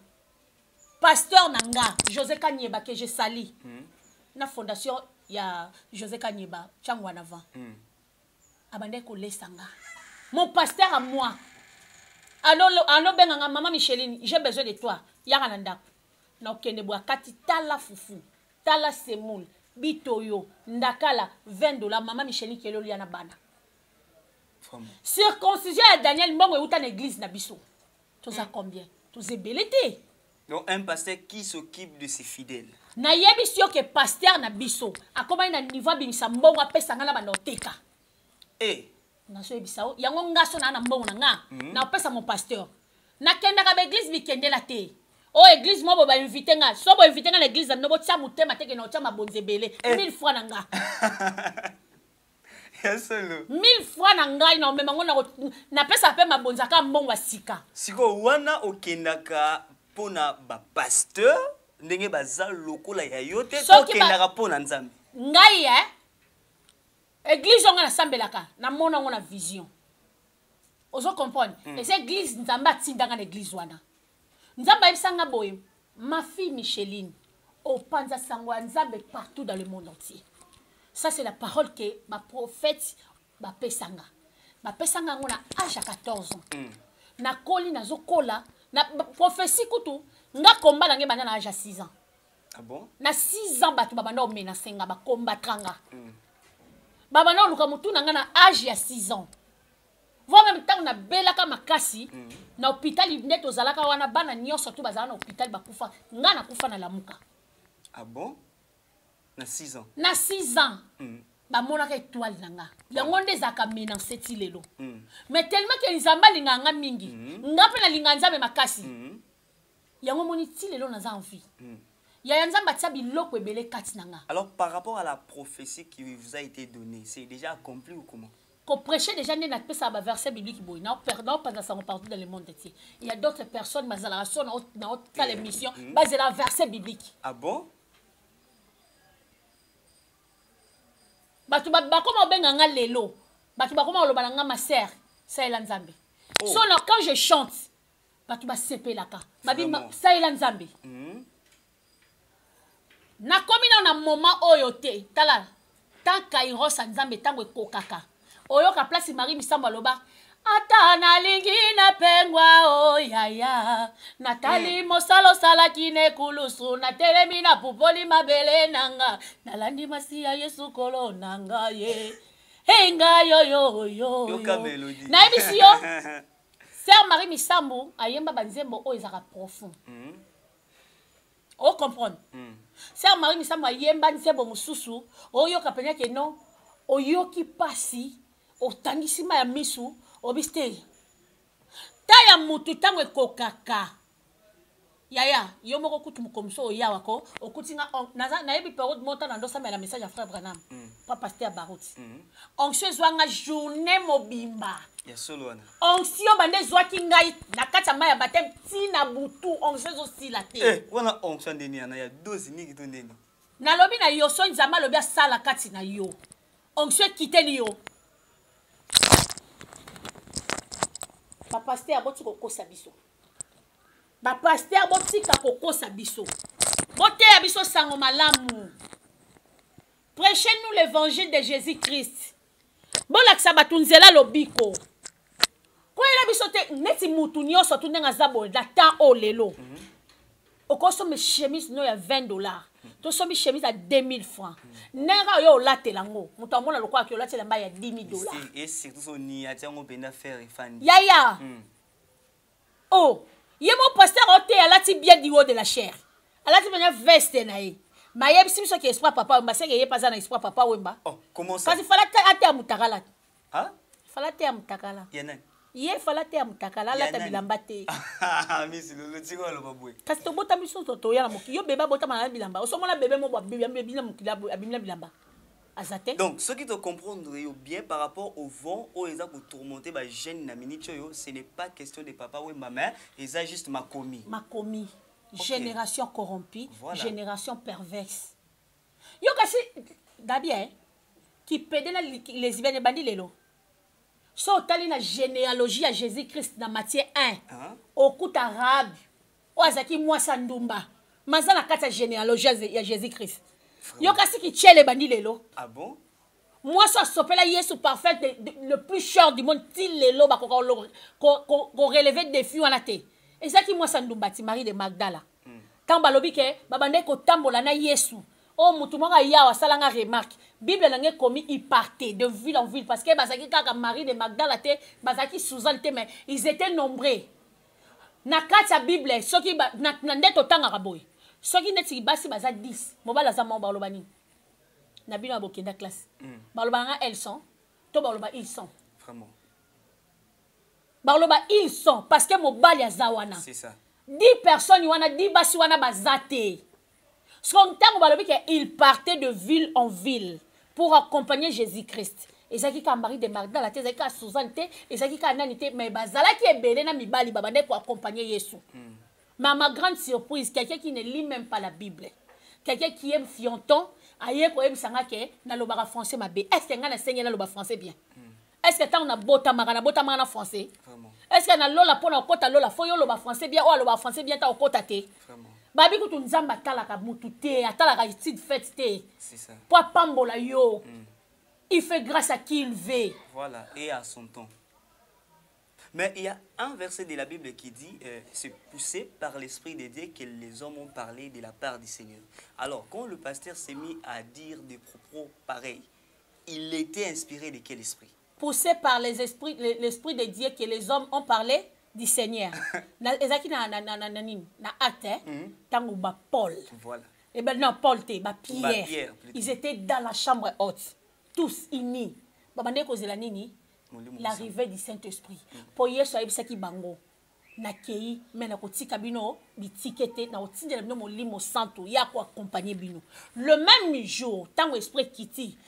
Pasteur nanga José Kanyeba que je sali. Na fondation ya José Kanyeba changwa avant. Abande ko lesanga. Mon pasteur à moi. Ano benganga maman Micheline, j'ai besoin de toi. Yaka ndako. Na okende bwa kati tala fufu. Tala semoule. Bitoyo, ndakala, $20, maman Micheline qui est là na bana. Circoncision à Daniel Mbongo et une église na biso. Tout ça combien? Tout ça belleté. Donc un pasteur qui s'occupe de ses fidèles. Na yebi sio que pasteur na biso. A comment na niveau bimisa mbongo apesa ngana bana oteka. Na so ebisao, yango ngaso na mbongo na nga. Na opesa mon pasteur. Na kenda ka église bikende la te. Oh, église, moi, je vais inviter. Si je vais inviter à l'église, je vais inviter à l'église. Je vais inviter 1000 fois. 1000 fois, na pesa pe mabonzaka mbongo sika. Siko wana okendaka pona ba pasteur ndenge baza lokola ya yote okendaka pona nzambe. Ngai église on na sambelaka na mona ngona vision. Ozo comprendre. Et cette église nzambe atindanga na église wana. Nzamba ibisanga boye, ma fille Micheline, au panza sangwa nzambe partout dans le monde entier. Ça c'est la parole que ma prophète ma pesanga. Ma pesanga ngona âge à 14 ans. Na koli na zokola, na prophétie kutu, nga komba na ngebana na âge à 6 ans. Ah bon? Na 6 ans batu babanda omena senga ba combattranga. Babanda luka mutu na nga na âge à 6 ans. Voir même temps na belaka makasi na hôpital net ozalaka wana bana nyonso tu bazala na hôpital bakufa nga na kufa na lamuka. Ah bon? Na 6 ans. Na 6 ans. Ba monaka étoile nanga. Yango ndezaka menancer ti lelo. Mais tellement que nzamba linganga mingi. Ngape na linganza me makasi. Yango moni ti lelo na za envie. Ya nzamba tia biloko ebele kati nanga. Alors par rapport à la prophétie qui vous a été donnée, c'est déjà accompli ou comment? Qu'on prêchait déjà des versets bibliques partout dans le monde entier. Il y a d'autres personnes dans notre émission basées sur versets bibliques. Ah bon? Quand je chante, ça est l'anzambe. Na komi na moment oyote, tala, tant kairos anzambe tango kokaka. Oyoka place Marie Misamba loba ata na lingi na pengwa oyaya natali mosalo sala kine kulusu na telemi na pupoli mabele nanga nalandi masia Yesu kolo nanga ye henga yo na ebisio Sœur Marie Misambo ayemba banzembo o ezaka profond O comprendre. Sœur Marie Misamba yemba nsebo mususu, oyo kapenya ke non, oyo ki pasi, o tandisima ya misu, obiste. Taya mutu tango kokaka. Yaya, yo moko kutu mukomso oya wako, okutinga na yebi période monta na ndosa la message à frère Branham. Pas pasteur Barouti. On se zwanga journée mobimba. Ya solo wana. On si yo bande zwa ki ngai na kata maya batem ti na butu on se zo si la te. Wana on so ndeni na ya dozi ni kito ndeni. Na lobi na yo so nzama lobi sala kati na yo. On se kiteli yo. Ba pasteur aboti ko kosa biso. Ba pasteur aboti ka ko kosa biso. Bote ya biso sango malamu. Prêchez-nous l'évangile de Jésus-Christ. Bon laksa batunzela lobiko. Kwa ila biso te neti mutu nyoso tu ndenga zabo la temps o lelo. Okoso me chemise no ya $20. To so mi chemise à 2000 francs. Nenga yo latela ngo. Mutu amona lokwa ki latela mba ya $10,000. Et surtout so ni atiango benda faire fan. Yaya. Oh, yemo pasteur ote alati bien du haut de la chair. Alati benya veste na ye. Ma yeb sim so ki espoir papa wemba se ye pas na espoir papa wemba. Oh, comment ça? Parce il fallait ate amutakala. Hein? Fallait ate amutakala. Yana. Ye fallait ate amutakala la tabilamba te. Ah, mais c'est le tiko lo babwe. Kasi to bota biso to ya na moki. Yo beba bota na bilamba. Osomona bebe mo bebe na mokila abimla bilamba. Azate. Donc, ce qui te comprendre bien par rapport au vent, où ils ont pour tourmenter ma gêne na minute, ce n'est pas question de papa ou maman, ils ont juste ma commis. Ma commis. Okay. Génération corrompue, voilà. Génération perverse. Yo kasi dabia qui pède na les ibene bandi lelo. So tali na généalogie à Jésus-Christ dans Matthieu 1. Au coup arabe. O azaki mwasa ndumba. Mazana kata généalogie à Jésus-Christ. Yo kasi ki tchele bandi lelo. Ah bon? Moi ça sopela Yesu parfait le plus cher du monde til lelo ba ko relever défi wana te. Et ça qui moi ça ndumba ti Marie de Magdala. Quand balobi ke babande ko tambola na Yesu. Oh mutu moko ya wa salanga remarque. Bible nange komi il partait de ville en ville parce que bazaki kaka Marie de Magdala te, bazaki Suzanne te mais ils étaient nombreux. Na kata Bible soki na ndeto tanga kaboy. Soki neti basi baza 10. Mobala za mo baloba ni. Na bino abokenda classe. Baloba nga elles sont. To baloba ils sont. Vraiment. Baloba ils sont parce que mobali azawana. C'est ça. 10 personnes wana 10 basi wana bazate. Skontango balobi ke il partait de ville en ville pour accompagner Jésus-Christ. Ezaki ka Marie de Magdala te, ezaki ka Suzanne te, ezaki ka nani te, mais bazalaki ebele na mibali babande pour accompagner Yesu. Mais à ma grande surprise, quelqu'un qui ne lit même pas la Bible, quelqu'un qui aime fionton, aye ko aime sanga ke na lobaka français mabe. Est-ce que ngana sengela loba français bien? Est-ce que tant na bota magana français? Vraiment. Est-ce que na lola pona kota lola foyo loba français bien ou loba français bien ta okota te? Vraiment. Babi kutu nzamba talaka mutu te, atalaka isid fait te. C'est ça. Pour pambola yo. Il fait grâce à qui il veut. Voilà, et à son temps. Mais il y a un verset de la Bible qui dit c'est poussé par l'Esprit de Dieu que les hommes ont parlé de la part du Seigneur. Alors, quand le pasteur s'est mis à dire des propos pareils, il était inspiré de quel esprit? Poussé par l'Esprit de Dieu que les hommes ont parlé du Seigneur. Ezaki na acte, tango ba Paul. Voilà. Et ben non, Paul te, ba Pierre. Ils étaient dans la chambre haute, tous unis. Babande ko zela nini? L'arrivée du Saint-Esprit. Pour Yesu ayebisaki bango na kei mais na kotika bino bitikete na otindela bino molimo santo ya ko accompagner bino. Le même jour, tango esprit kiti,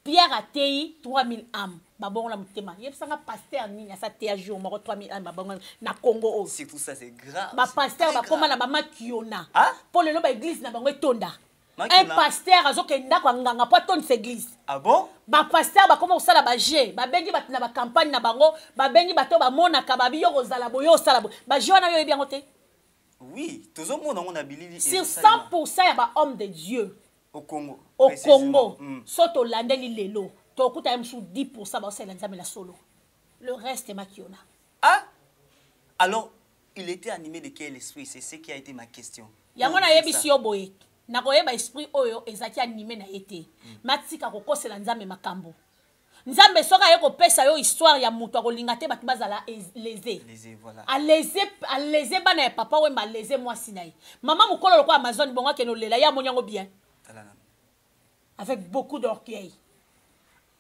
Pierre a tei 3000 âmes. Babon la mutema. Yebisanga pasteur nini asa tei jour moko 3000 âmes babon na Congo. C'est tout ça, c'est grave. Ba pasteur ba koma na ba makiona. Pour le ba église na bango etonda. Un pasteur azokenda kwa nganga po ton église. Ah bon? Ba pasteur ba koma osala ba G, ba bengi ba na ba campagne na bango, ba bengi bato ba mona ka ba biyo kozala boyo sala bo. Ba G wana yo bien côté. Oui, tout le monde on a bilili. Sur 100% ya ba homme de Dieu au Congo. Au Congo. Soto landeli lelo. To kuta même sous 10% ba osala nzambe la solo. Le reste est makiona. Ah? Alors, il était animé de quel esprit? C'est ce qui a été ma question. Yamona yebisi yo boye. Na koyeba esprit oyo ezaki animé na été. Matika kokosela nzambe makambo. nzambe soka ye kopesa yo histoire ya mutu akolinga te bato bazala lésé voilà. alésé bana ya papa wemba alésé mwasi na ye mama mokolo lokola amazon bongo akende olela ye amoni yango bien avec beaucoup d'orgueil.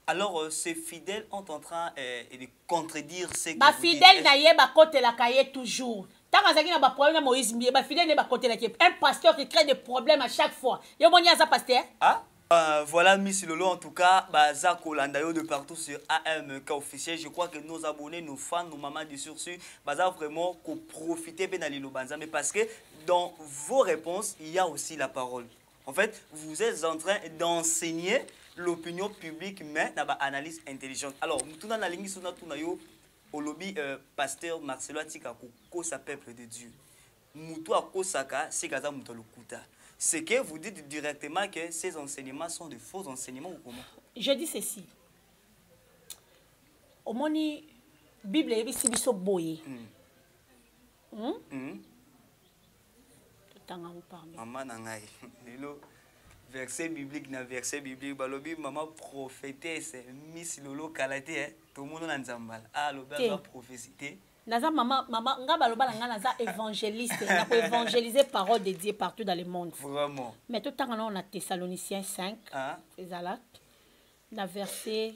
Alors, ces fidèles ont en train de contredire ce que ba vous fidèle dites. na ye bakotelaka ye toujours. Tant que na ba problème na Moïse Mbie, ba fidèle ne bakotelaka ye. Un pasteur qui crée des problèmes à chaque fois. Yo moni aza pasteur? Ah? Voilà Miss Lolo, en tout cas, Baza Kolandayo de partout sur AMK officiel. Je crois que nos abonnés, nos fans, nos mamans de sursu, Baza vraiment qu'on profiter de Nalilo Banza. Mais parce que dans vos réponses, il y a aussi la parole. En fait, vous êtes en train d'enseigner l'opinion publique, mais dans une analyse intelligente. Alors, tout dans la ligne, au lobby, pasteur Marcelo Atika, Kosa peuple de Dieu. Moutou a Kosaka, c'est Gaza Moutolokuta. C'est que vous dites directement que ces enseignements sont de faux enseignements ou comment? Je dis ceci. Au moni Bible est ici biso boye. Maman nangai. Lelo verset biblique na verset biblique balobi maman prophétesse Miss Lolo Kalate tout le monde na nzambala. Ah loba va prophétie. Naza maman nga baloba nga naza évangéliste na ko évangéliser parole de Dieu partout dans le monde. Vraiment. Mais tout temps on a Thessaloniciens 5. C'est ça la verset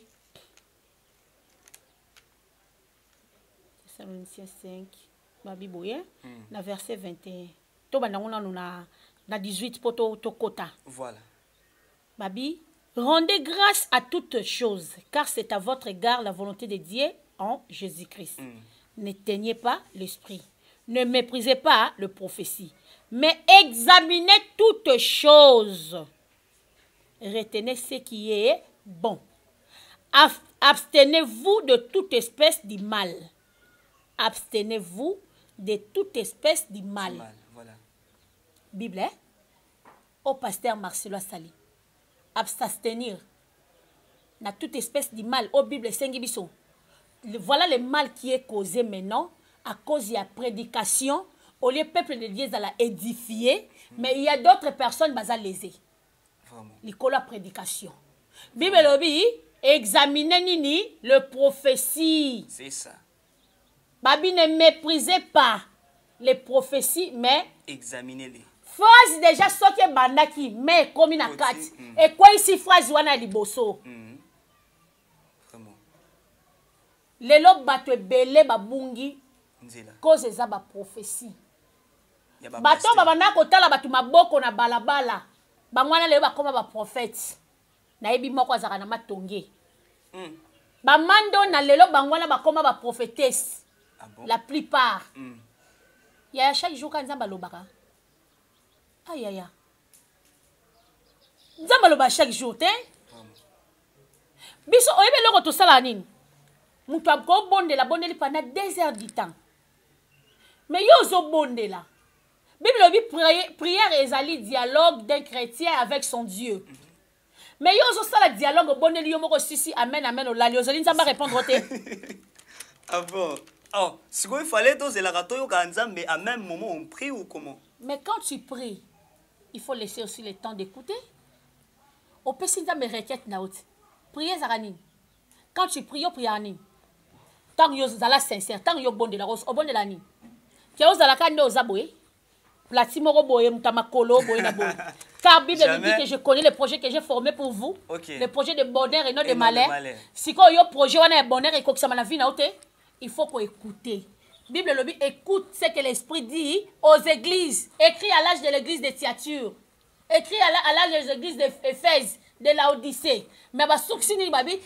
Thessaloniciens 5 babiboye na verset 21. To banangona na 18 poto to kota. Voilà. Babi, rendez grâce à toutes choses car c'est à votre égard la volonté de Dieu en Jésus-Christ. N'éteignez pas l'esprit. Ne méprisez pas le prophétie. Mais examinez toutes choses. Retenez ce qui est bon. Abstenez-vous de toute espèce de mal. Abstenez-vous de toute espèce de mal. Voilà. Bible, au pasteur Marcelo Sali. Abstenir. Na toute espèce de mal. Au Bible, Sengibiso. Voilà le mal qui est causé maintenant à cause de la prédication. Au lieu peuple de Dieu à la édifier, mais il y a d'autres personnes qui sont lésées. L'école la prédication. Bible lobby, examinez nini le prophétie. C'est ça. Babi ne méprisez pas les prophéties, mais examinez-les. Phrase déjà ce qui est bandaki, mais comme une carte. Et quoi ici phrase wana liboso. Lelo bato ebele babungi cause eza ba prophétie. Bato babana kotala bato maboko na balabala. Bangwana lelo bakoma ba prophète. Na yebi moko azaka na matonge. Bamando na lelo bangwana bakoma ba prophétesse. La plupart. Ya chaque jour quand nzamba lobaka. Aïe aïe. Nzamba loba chaque jour te. Biso oyebe loko to sala nini? Moutou a bondela pendant 2 heures du temps. Mais yo zo bondela. Bible dit prière ezali dialogue d'un chrétien avec son Dieu. Mais yo zo sala dialogue bondeli yo moko sisi amen amen olali ozali nzamba répondre te. Ah bon. Oh, si il fallait doser la ratoyo kanzambe à même moment on prie ou comment? Mais quand tu pries, il faut laisser aussi le temps d'écouter. Au pesi nzambe requête na out. Prier zarani. Quand tu pries, yo priani. Tant yo zala sincère, tant yo bonde la rose, o bonde la ni. Ki yo zala kande o zaboye. Plati moko boye mutamakolo boye na boye. Car Bible me dit que je connais les projets que j'ai formés pour vous. Les projets de bonheur et non de malheur. Si ko yo projet wana bonheur et kokisama na vie na ote, il faut qu'on écoute. Bible le dit écoute ce que l'esprit dit aux églises. Écrit à l'âge de l'église de Thyatire. Écrit à l'âge de l'église d'Éphèse, de Laodicée. Mais ba souksini babi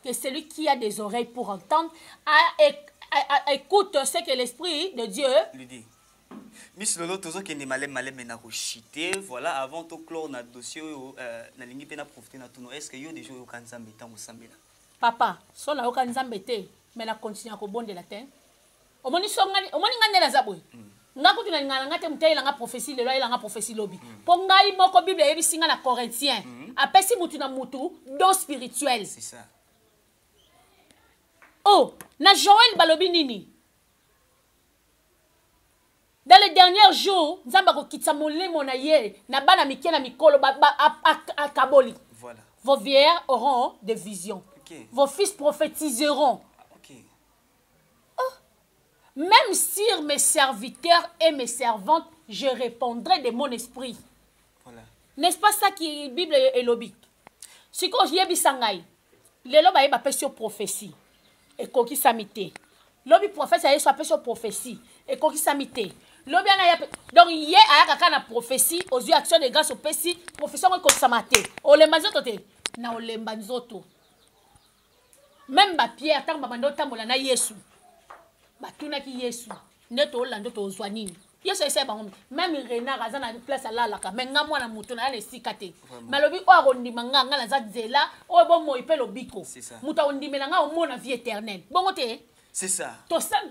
que celui qui a des oreilles pour entendre écoute ce que l'Esprit de Dieu lui dit. Miss Lolo, toujours qu'il y a des malais maintenant chité. Voilà, avant de clore notre dossier, na lingi pena profiter na tout. Est-ce que y a des jours où quand Zambé tant ou Sambela? Papa, so na quand Zambé te, mais na continue à bonde la terre. Au moni songani, au moni ngane la zabwe. Nga kutu na ngana ngate mutayi la nga prophétie le la nga prophétie lobby. Pour ngai moko Bible yebi singa na Corinthiens. Apesi mutu na mutu don spirituel. C'est ça. Oh, na Joël balobi nini? Dans les derniers jours, nzamba ko kitsa molemo na ye na bana mike na mikolo ba kaboli. Voilà. Vos vieillards auront des visions. Vos fils prophétiseront. Même sur mes serviteurs et mes servantes, je répondrai de mon esprit. Voilà. N'est-ce pas ça qui est la Bible et l'obit? Si quand je dis sangai, les loba est pas sur prophétie et koki samité. L'obi prophète est sur prophétie et koki samité. L'obi ana donc hier aya kaka na prophétie aux yeux action de grâce au péci profession ko samate. O le mazoto te na o le mbanzoto. Même ba Pierre tant ba bando tambola na Yesu. Batuna ki Yesu neto olando to zwanini Yesu ese ba même Renard aza na place ala la ka menga mwana mutu na le sikate malobi o arondima nga na za zela o bo mo ipelo biko muta ondimela nga o mona vie éternelle bongo te c'est ça to sam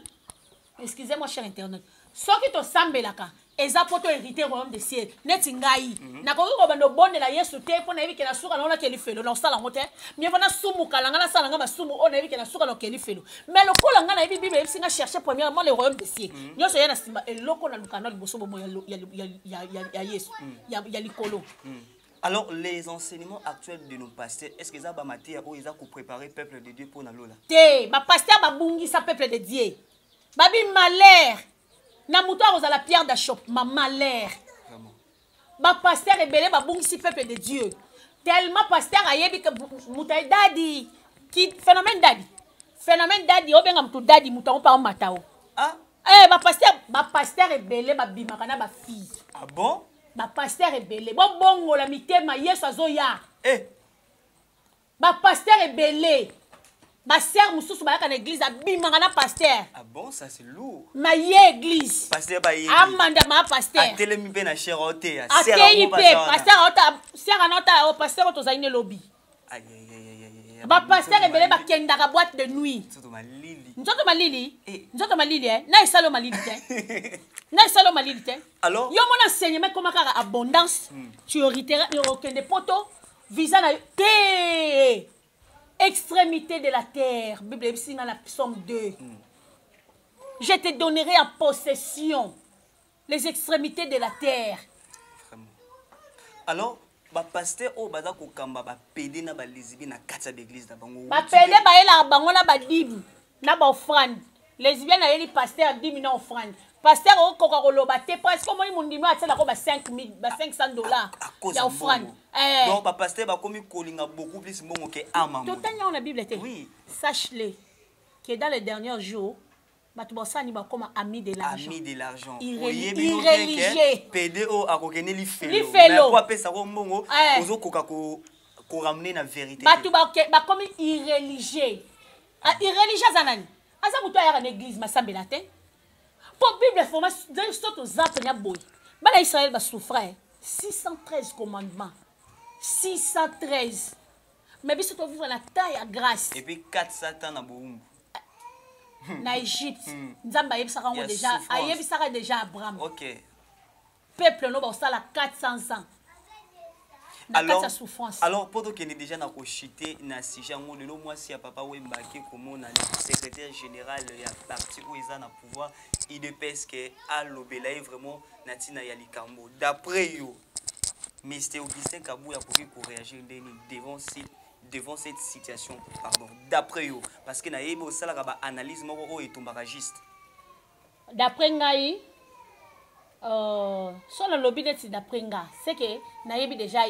excusez-moi cher internet soki to sambelaka eza poto hériter royaume des cieux neti ngai na ko ko bando bonde la Yesu te po na yiki na suka na ona keli felo na sala ngote mi vana sumu kala nga na sala nga basumu ona yiki na suka na keli felo mais le ko la nga na bible singa chercher premièrement le royaume des cieux nyoso ya na simba eloko na lukana liboso bomo ya Yesu ya likolo. Alors les enseignements actuels de nos pasteurs est-ce que ça ba matière ou ils a préparer peuple de Dieu pour na lola te ba pasteur ba bungi sa peuple de Dieu babi malheur na muto a la pierre d'achoppement malheur. Ba pasteur rebelle ba bungisi peuple de Dieu. Tellement pasteur ayebi que muta dadi qui phénomène dadi obenga mutu dadi muta on pa matao. Ah ba pasteur rebelle ba bimaka na ba fille. Ah bon? Ba pasteur rebelle bo bongo la mitema Yesu azoya. Ba pasteur rebelle ma sœur mususu ba na église abimanga na pasteur. Ah bon, ça c'est lourd. Ma église. Pasteur ba église. Amanda ma pasteur. Atelemi pe na cherote. Pasteur ota pasteur to zaine lobby. Aïe. Ba pasteur ebele ba kendaka boîte de nuit. Nzoto malili. Na isalo malili te. Alors yo mon enseignement comme kaka abondance. Tu hériteras okende poto visa na te. Extrémité de la terre. Bible dit dans la Psaume 2. Je te donnerai en possession les extrémités de la terre. Vraiment. Alors, ba pasteur o baza ko kamba ba pédé na ba lesbi na kata d'église na bango. Ba pédé ba ela bango na ba dib na ba offrande. Lesbienne na yeli pasteur 10 000 offrande. Pasteur o koka koloba te parce que moi mondimi atela ko ba 5000 ba $500 ya offrande. Donc ba pasteur ba komi kolinga beaucoup plus mbongo que amama. Tout dans la Bible. Oui. Sache-le que dans les derniers jours batubosani ba comme amis de l'argent. Amis de l'argent. Irréligieux. PDO a kokene li felo. Mais ko apesa ko mbongo ozo koka ko ramener na vérité. Batu ba comme irréligieux. Irréligieux zanani. Asa muto ya na église masambela te. Pour Bible formation de soto zapenya boy. Bana Israël ba souffrir 613 commandements. 613. Mais biso to vivre la taille à grâce. Et puis 400 ans na boumbu. Na Égypte. Nzamba yebisaka ngo déjà, ayebisaka déjà Abraham. OK. Peuple no ba sala 400 ans. Alors pour que nous déjà na kochité na sujet ngo lelo moi si papa Wembake comme na secrétaire général ya parti où ils ont na pouvoir IDPS que a lobela vraiment natina ya likambo d'après yo Mr Augustin Kabouya pour réagir devant cette situation pardon d'après yo parce que na yebo au sala ba analyse moko et tombaka juste d'après ngai sur le lobby d'après nga c'est que na yebi déjà